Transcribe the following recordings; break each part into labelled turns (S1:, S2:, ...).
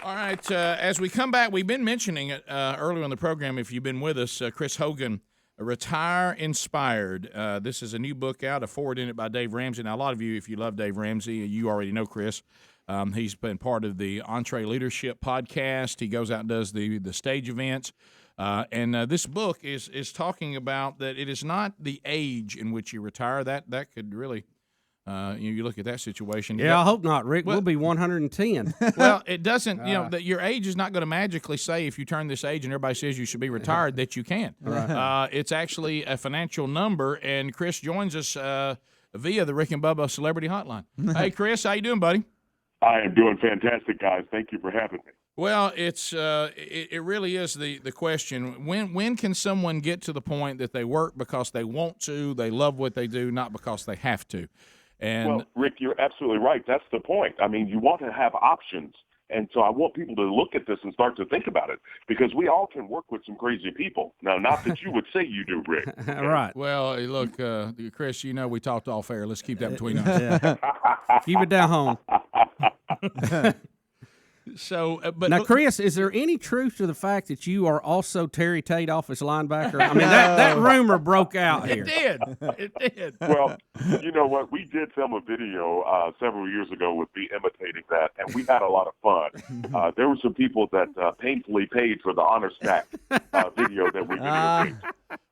S1: All right, as we come back, we've been mentioning it earlier in the program, if you've been with us, Chris Hogan, Retire Inspired. This is a new book out, a forward in it by Dave Ramsey. Now, a lot of you, if you love Dave Ramsey, you already know Chris. He's been part of the Entree Leadership podcast. He goes out and does the stage events. And this book is talking about that it is not the age in which you retire. That could really... you look at that situation.
S2: Yeah, I hope not, Rick. We'll be 110.
S1: Well, it doesn't, that your age is not going to magically say if you turn this age and everybody says you should be retired that you can. Right. It's actually a financial number, and Chris joins us via the Rick and Bubba Celebrity Hotline. Hey, Chris, how you doing, buddy?
S3: I am doing fantastic, guys. Thank you for having me.
S1: Well, it really is the question. When can someone get to the point that they work because they want to, they love what they do, not because they have to?
S3: Well, Rick, you're absolutely right. That's the point. I mean, you want to have options. And so I want people to look at this and start to think about it, because we all can work with some crazy people. Now, not that you would say you do, Rick.
S2: Right.
S1: Well, look, Chris, we talked all fair. Let's keep that between us.
S2: Keep it down home.
S1: So, but
S2: now, Chris, is there any truth to the fact that you are also Terry Tate office linebacker? I mean, that rumor broke out here.
S1: It did.
S3: Well, you know what? We did film a video several years ago with me imitating that, and we had a lot of fun. There were some people that painfully paid for the honor stack video that we videotaped.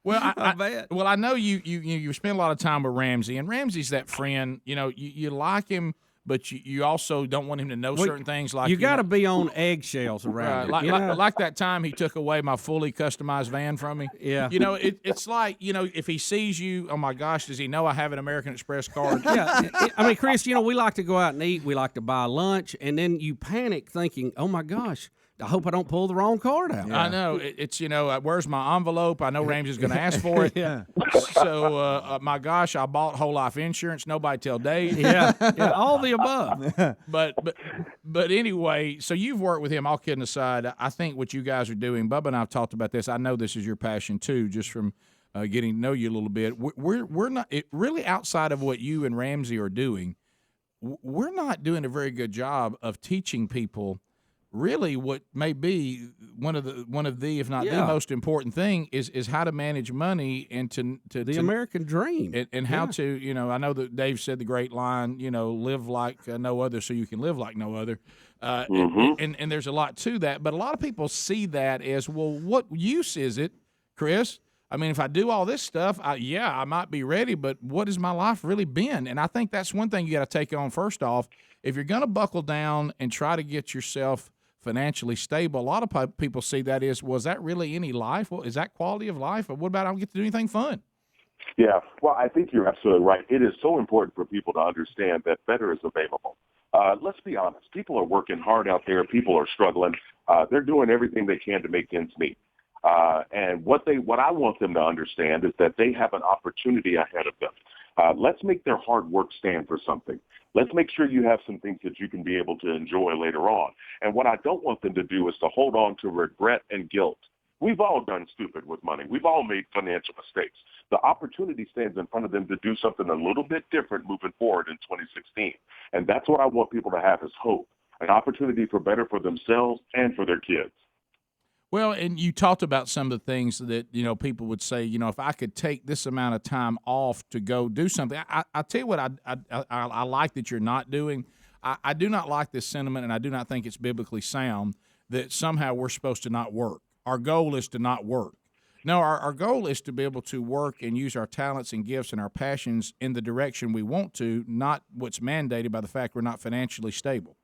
S1: Well, I know you spend a lot of time with Ramsey, and Ramsey's that friend. You like him, but you also don't want him to know certain things. Like
S2: you got to be on eggshells around
S1: it. Like that time he took away my fully customized van from me.
S2: Yeah.
S1: It's like, if he sees you, oh my gosh, does he know I have an American Express card?
S2: Yeah. I mean, Chris, we like to go out and eat. We like to buy lunch, and then you panic thinking, oh my gosh, I hope I don't pull the wrong card out.
S1: Yeah. I know. It's, where's my envelope? I know Ramsey's going to ask for it.
S2: Yeah.
S1: So, my gosh, I bought whole life insurance. Nobody tell Dave.
S2: Yeah, all the above.
S1: But anyway, so you've worked with him, all kidding aside. I think what you guys are doing, Bubba and I have talked about this. I know this is your passion too, just from getting to know you a little bit. We're not really, outside of what you and Ramsey are doing, we're not doing a very good job of teaching people really what may be one of the if not the most important thing is how to manage money and to the
S2: American dream
S1: and how to, I know that Dave said the great line, live like no other so you can live like no other. And there's a lot to that, but a lot of people see that as, well, what use is it, Chris? I mean, if I do all this stuff, I might be ready, but what has my life really been? And I think that's one thing you got to take on first off. If you're going to buckle down and try to get yourself financially stable, a lot of people see that as, was that really any life? Well, is that quality of life? Or what about I don't get to do anything fun?
S3: Yeah, well, I think you're absolutely right. It is so important for people to understand that better is available. Let's be honest. People are working hard out there. People are struggling. They're doing everything they can to make ends meet. And what I want them to understand is that they have an opportunity ahead of them. Let's make their hard work stand for something. Let's make sure you have some things that you can be able to enjoy later on. And what I don't want them to do is to hold on to regret and guilt. We've all done stupid with money. We've all made financial mistakes. The opportunity stands in front of them to do something a little bit different moving forward in 2016. And that's what I want people to have, is hope, an opportunity for better for themselves and for their kids.
S1: Well, and you talked about some of the things that, people would say, if I could take this amount of time off to go do something. I tell you what I like that you're not doing. I do not like this sentiment, and I do not think it's biblically sound, that somehow we're supposed to not work. Our goal is to not work. No, our goal is to be able to work and use our talents and gifts and our passions in the direction we want to, not what's mandated by the fact we're not financially stable.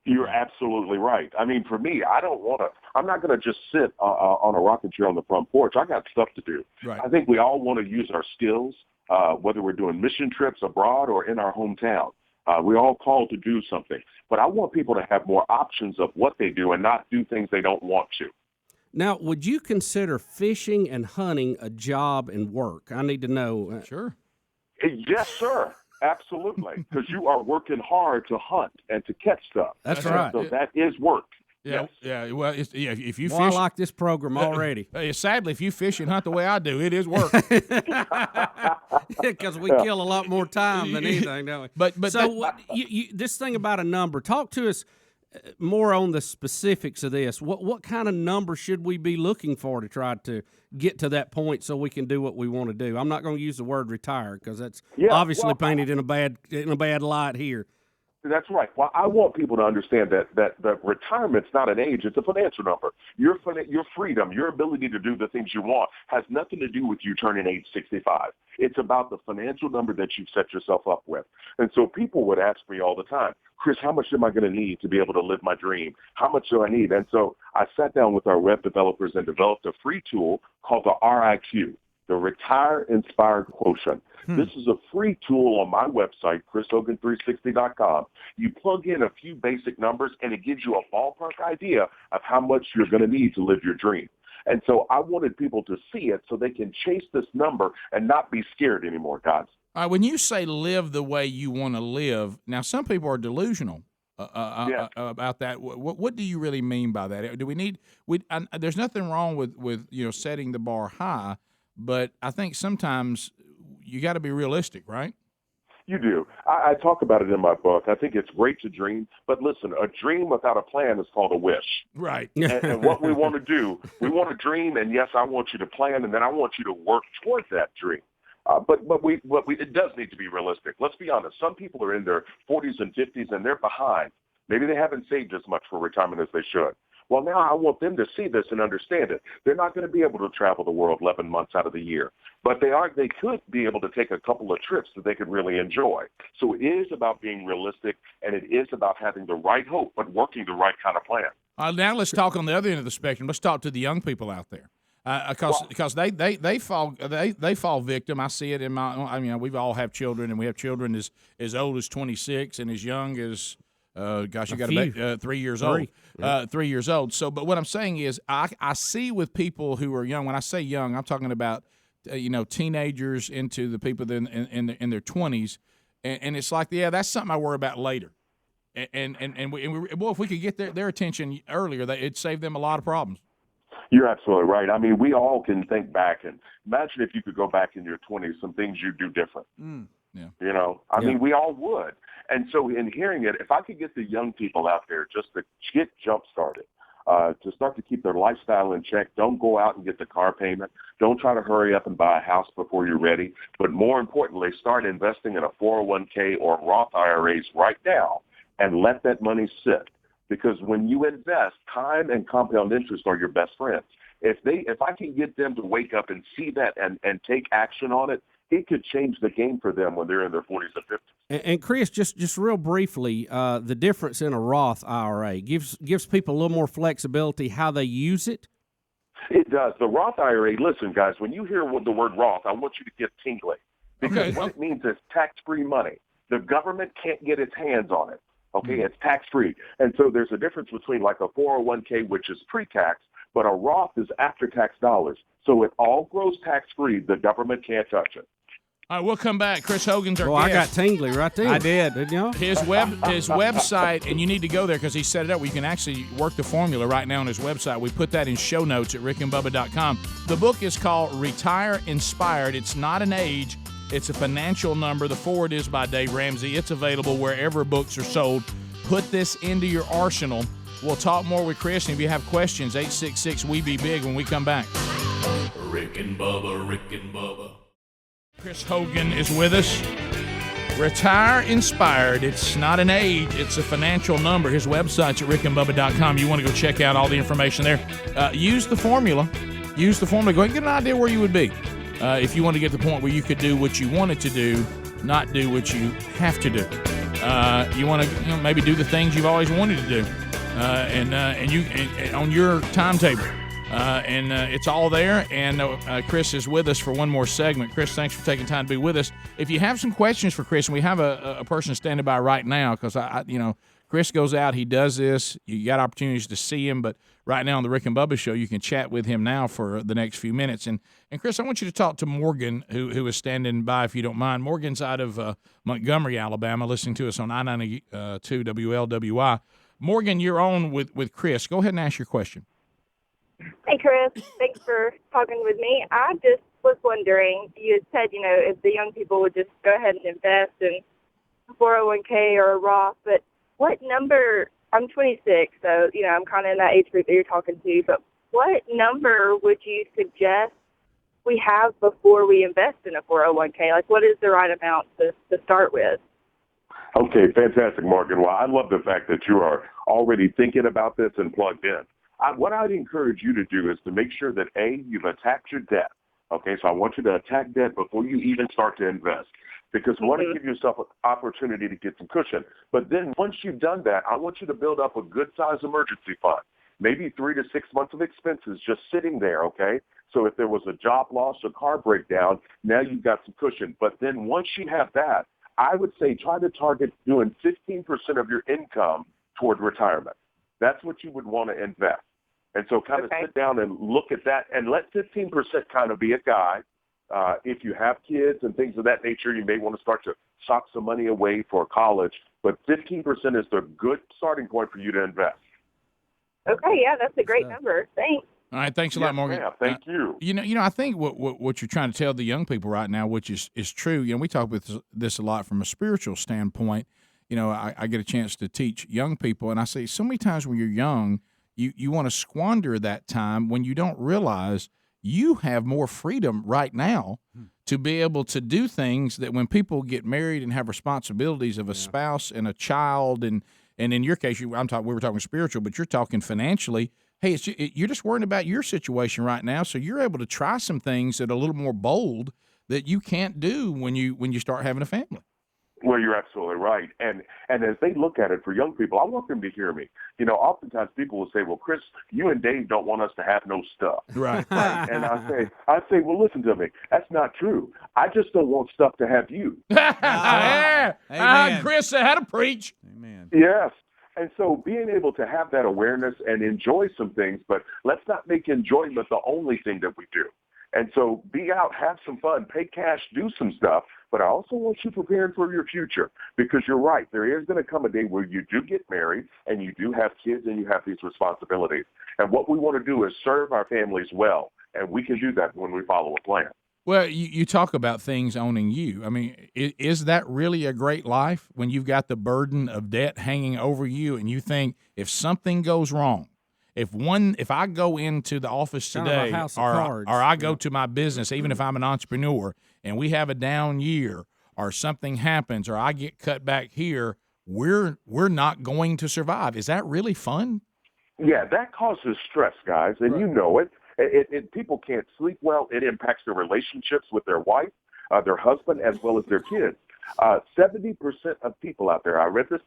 S3: You're absolutely right. I mean, for me, I'm not going to just sit on a rocking chair on the front porch. I got stuff to do.
S1: Right.
S3: I think we all want to use our skills, whether we're doing mission trips abroad or in our hometown. We're all called to do something. But I want people to have more options of what they do and not do things they don't want to.
S2: Now, would you consider fishing and hunting a job and work? I need to know.
S1: Sure.
S3: Yes, sir. Absolutely, because you are working hard to hunt and to catch stuff.
S2: That's right.
S3: So that is work.
S1: Yeah,
S3: yes.
S1: Yeah. Well, if you
S2: fish,
S1: I
S2: like this program already.
S1: Sadly, if you fish and hunt the way I do, it is work.
S2: Because we kill a lot more time than anything, don't we?
S1: But
S2: so this thing about a number. Talk to us. more on the specifics of this. What kind of number should we be looking for to try to get to that point so we can do what we want to do? I'm not going to use the word retire because that's obviously painted in a bad light here.
S3: That's right. Well, I want people to understand that retirement's not an age; it's a financial number. Your freedom, your ability to do the things you want, has nothing to do with you turning age 65. It's about the financial number that you've set yourself up with. And so people would ask me all the time, Chris, how much am I going to need to be able to live my dream? How much do I need? And so I sat down with our web developers and developed a free tool called the RIQ, the Retire Inspired Quotient. This is a free tool on my website, chrishogan360.com. You plug in a few basic numbers, and it gives you a ballpark idea of how much you're going to need to live your dream. And so I wanted people to see it so they can chase this number and not be scared anymore, guys.
S1: When you say live the way you want to live, now some people are delusional about that. What do you really mean by that? Do we need? There's nothing wrong with setting the bar high, but I think sometimes you got to be realistic, right?
S3: You do. I talk about it in my book. I think it's great to dream, but listen, a dream without a plan is called a wish.
S1: Right.
S3: And what we want to do, we want to dream, and yes, I want you to plan, and then I want you to work towards that dream. But it does need to be realistic. Let's be honest. Some people are in their 40s and 50s, and they're behind. Maybe they haven't saved as much for retirement as they should. Well, now I want them to see this and understand it. They're not going to be able to travel the world 11 months out of the year, but they could be able to take a couple of trips that they could really enjoy. So it is about being realistic, and it is about having the right hope, but working the right kind of plan.
S1: Now let's talk on the other end of the spectrum. Let's talk to the young people out there. Because they fall victim. I see it in my. I mean, we've all have children, and we have children as old as 26 and as young as. You got 3 years old. 3 years old. So, but what I'm saying is, I see with people who are young. When I say young, I'm talking about teenagers into the people in their 20s, and it's like, that's something I worry about later. And if we could get their attention earlier, it'd save them a lot of problems.
S3: You're absolutely right. I mean, we all can think back and imagine if you could go back in your 20s, some things you'd do different.
S1: Yeah.
S3: I mean, we all would. And so in hearing it, if I could get the young people out there just to get jump-started, to start to keep their lifestyle in check, don't go out and get the car payment. Don't try to hurry up and buy a house before you're ready. But more importantly, start investing in a 401k or Roth IRAs right now and let that money sit. Because when you invest, time and compound interest are your best friends. If I can get them to wake up and see that and take action on it, it could change the game for them when they're in their 40s and 50s.
S2: And Chris, just real briefly, the difference in a Roth IRA gives people a little more flexibility how they use it.
S3: It does. The Roth IRA, listen, guys, when you hear the word Roth, I want you to get tingly. Because what it means is tax-free money. The government can't get its hands on it. Okay, it's tax-free. And so there's a difference between like a 401k, which is pre-tax, but a Roth is after-tax dollars. So it all grows tax-free. The government can't touch it.
S1: All right, we'll come back. Chris Hogan's our guest.
S2: I got tingly right there.
S4: I did.
S2: Didn't you?
S1: His website, and you need to go there because he set it up where you can actually work the formula right now on his website. We put that in show notes at rickandbubba.com. The book is called Retire Inspired. It's not an age. It's a financial number. The forward is by Dave Ramsey. It's available wherever books are sold. Put this into your arsenal. We'll talk more with Chris, and if you have questions, 866-WE-BE-BIG when we come back.
S5: Rick and Bubba, Rick and Bubba.
S1: Chris Hogan is with us. Retire Inspired. It's not an age. It's a financial number. His website's at rickandbubba.com. You want to go check out all the information there. Use the formula. Go ahead and get an idea where you would be. If you want to get to the point where you could do what you wanted to do, not do what you have to do. You want to maybe do the things you've always wanted to do, and on your timetable. It's all there. And Chris is with us for one more segment. Chris, thanks for taking time to be with us. If you have some questions for Chris, and we have a person standing by right now, because Chris goes out, he does this. You got opportunities to see him, but right now on the Rick and Bubba Show, you can chat with him now for the next few minutes. And Chris, I want you to talk to Morgan, who is standing by, if you don't mind. Morgan's out of Montgomery, Alabama, listening to us on I-92 WLWI. Morgan, you're on with Chris. Go ahead and ask your question.
S6: Hey, Chris. Thanks for talking with me. I just was wondering, you had said, if the young people would just go ahead and invest in 401k or a Roth, but what number I'm 26, so, I'm kind of in that age group that you're talking to. But what number would you suggest we have before we invest in a 401k? Like, what is the right amount to start with?
S3: Okay, fantastic, Morgan. Well, I love the fact that you are already thinking about this and plugged in. What I'd encourage you to do is to make sure that, A, you've attacked your debt. Okay, so I want you to attack debt before you even start to invest, because you want to give yourself an opportunity to get some cushion. But then once you've done that, I want you to build up a good-sized emergency fund, maybe 3 to 6 months of expenses just sitting there, okay? So if there was a job loss or car breakdown, now you've got some cushion. But then once you have that, I would say try to target doing 15% of your income toward retirement. That's what you would want to invest. And so kind of sit down and look at that and let 15% kind of be a guide. If you have kids and things of that nature, you may want to start to sock some money away for college. But 15% is the good starting point for you to invest.
S6: Okay, yeah, that's a great number. Thanks.
S1: All right, thanks a lot, Morgan.
S3: Yeah, thank you.
S1: I think what you're trying to tell the young people right now, which is true. We talk about this a lot from a spiritual standpoint. I get a chance to teach young people, and I say so many times when you're young, you want to squander that time when you don't realize you have more freedom right now to be able to do things that when people get married and have responsibilities of a spouse and a child, and in your case, we were talking spiritual, but you're talking financially. Hey, you're just worrying about your situation right now, so you're able to try some things that are a little more bold that you can't do when you start having a family.
S3: Well, you're absolutely right. And as they look at it for young people, I want them to hear me. Oftentimes people will say, well, Chris, you and Dave don't want us to have no stuff.
S1: Right.
S3: And I say, well, listen to me. That's not true. I just don't want stuff to have you.
S1: Chris, how to preach.
S4: Amen.
S3: Yes. And so being able to have that awareness and enjoy some things, but let's not make enjoyment the only thing that we do. And so be out, have some fun, pay cash, do some stuff. But I also want you preparing for your future, because you're right. There is going to come a day where you do get married and you do have kids and you have these responsibilities. And what we want to do is serve our families well. And we can do that when we follow a plan.
S1: Well, you talk about things owning you. I mean, is that really a great life when you've got the burden of debt hanging over you and you think if something goes wrong, if I go into the office today or I go to my business, even if I'm an entrepreneur, and we have a down year or something happens or I get cut back here, we're not going to survive. Is that really fun?
S3: Yeah, that causes stress, guys, and you know it. People can't sleep well. It impacts their relationships with their wife, their husband, as well as their kids. 70% of people out there, I read this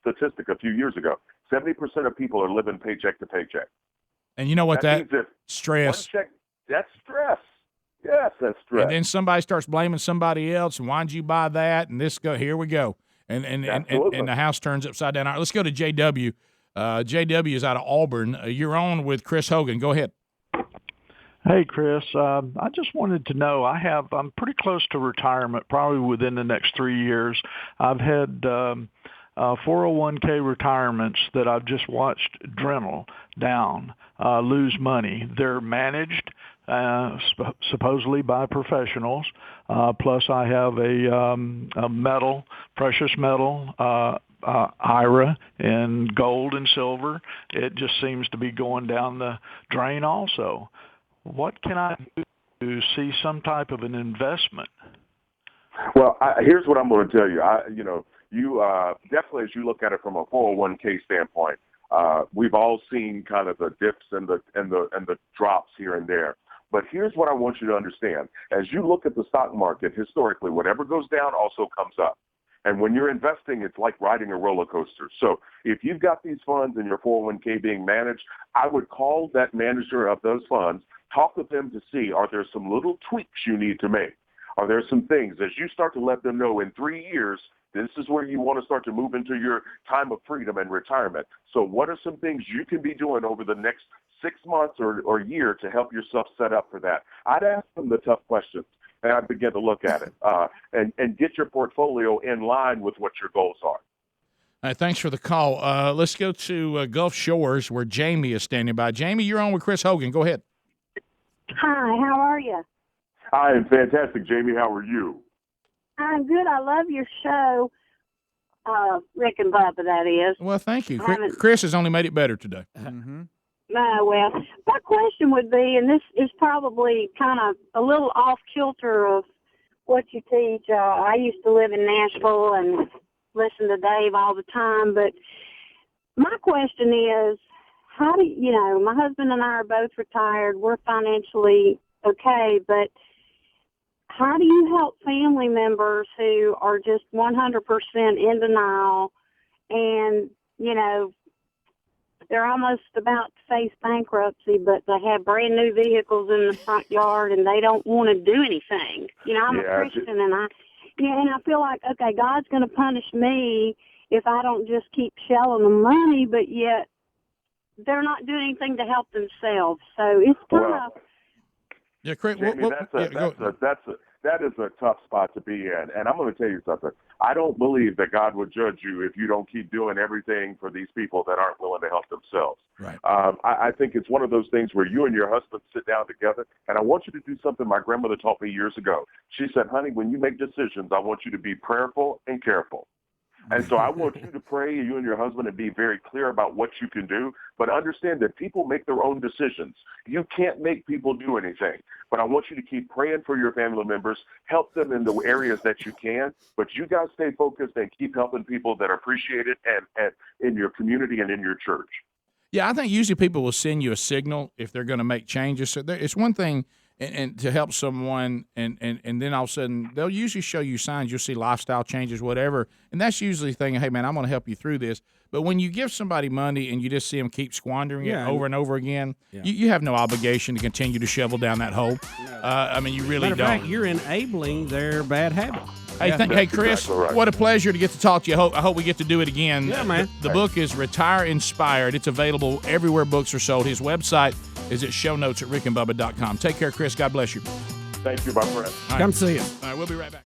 S3: statistic a few years ago, 70% of people are living paycheck to paycheck.
S1: And you know what that stress.
S3: That's stress. Yes, that's stress.
S1: And then somebody starts blaming somebody else, and why'd you buy that? And here we go. And the house turns upside down. All right, let's go to JW. JW is out of Auburn. You're on with Chris Hogan. Go ahead.
S7: Hey, Chris. I just wanted to know, I'm pretty close to retirement, probably within the next 3 years. I've had 401k retirements that I've just watched dwindle down, lose money. They're managed supposedly by professionals. Plus, I have a precious metal IRA in gold and silver. It just seems to be going down the drain also. What can I do to see some type of an investment?
S3: Well, here's what I'm going to tell you. You definitely, as you look at it from a 401k standpoint, we've all seen kind of the dips and the drops here and there. But here's what I want you to understand. As you look at the stock market, historically, whatever goes down also comes up. And when you're investing, it's like riding a roller coaster. So if you've got these funds in your 401k being managed, I would call that manager of those funds, talk with them to see, are there some little tweaks you need to make? Are there some things, as you start to let them know in 3 years, this is where you want to start to move into your time of freedom and retirement. So what are some things you can be doing over the next 6 months or year to help yourself set up for that? I'd ask them the tough questions, and I'd begin to look at it and get your portfolio in line with what your goals are.
S1: All right, thanks for the call. Let's go to Gulf Shores where Jamie is standing by. Jamie, you're on with Chris Hogan. Go ahead.
S8: Hi, how are you?
S3: I am fantastic, Jamie. How are you?
S8: I'm good. I love your show. Rick and Bubba, that is.
S1: Well, thank you. Chris has only made it better today.
S8: Well, my question would be, and this is probably kind of a little off kilter of what you teach. I used to live in Nashville and listen to Dave all the time, but my question is, how do you know, my husband and I are both retired. We're financially okay, but how do you help family members who are just 100% in denial and, you know, they're almost about to face bankruptcy, but they have brand new vehicles in the front yard and they don't want to do anything. You know, I'm a Christian and I feel like, okay, God's going to punish me if I don't just keep shelling them money, but yet they're not doing anything to help themselves. So it's kind of.
S1: Yeah, Craig,
S3: Jamie, that is a tough spot to be in. And I'm going to tell you something. I don't believe that God would judge you if you don't keep doing everything for these people that aren't willing to help themselves.
S1: Right.
S3: I think it's one of those things where you and your husband sit down together, and I want you to do something my grandmother taught me years ago. She said, honey, when you make decisions, I want you to be prayerful and careful. And so I want you to pray, you and your husband, and be very clear about what you can do. But understand that people make their own decisions. You can't make people do anything. But I want you to keep praying for your family members, help them in the areas that you can. But you guys stay focused and keep helping people that appreciate it and in your community and in your church.
S1: Yeah, I think usually people will send you a signal if they're going to make changes. So it's one thing and to help someone, and then all of a sudden they'll usually show you signs. You'll see lifestyle changes, whatever, and that's usually the thing. Hey, man, I'm going to help you through this. But when you give somebody money and you just see them keep squandering it over and over again, you have no obligation to continue to shovel down that hole. I mean, you really don't.
S2: Matter of fact, you're enabling their bad habits.
S1: Hey, Chris, exactly right. What a pleasure to get to talk to you. I hope we get to do it again.
S2: Yeah, man.
S1: The book is Retire Inspired. It's available everywhere books are sold. His website is at shownotes@rickandbubba.com. Take care, Chris. God bless you.
S3: Thank you, my friend.
S2: Come see us.
S1: All right, we'll be right back.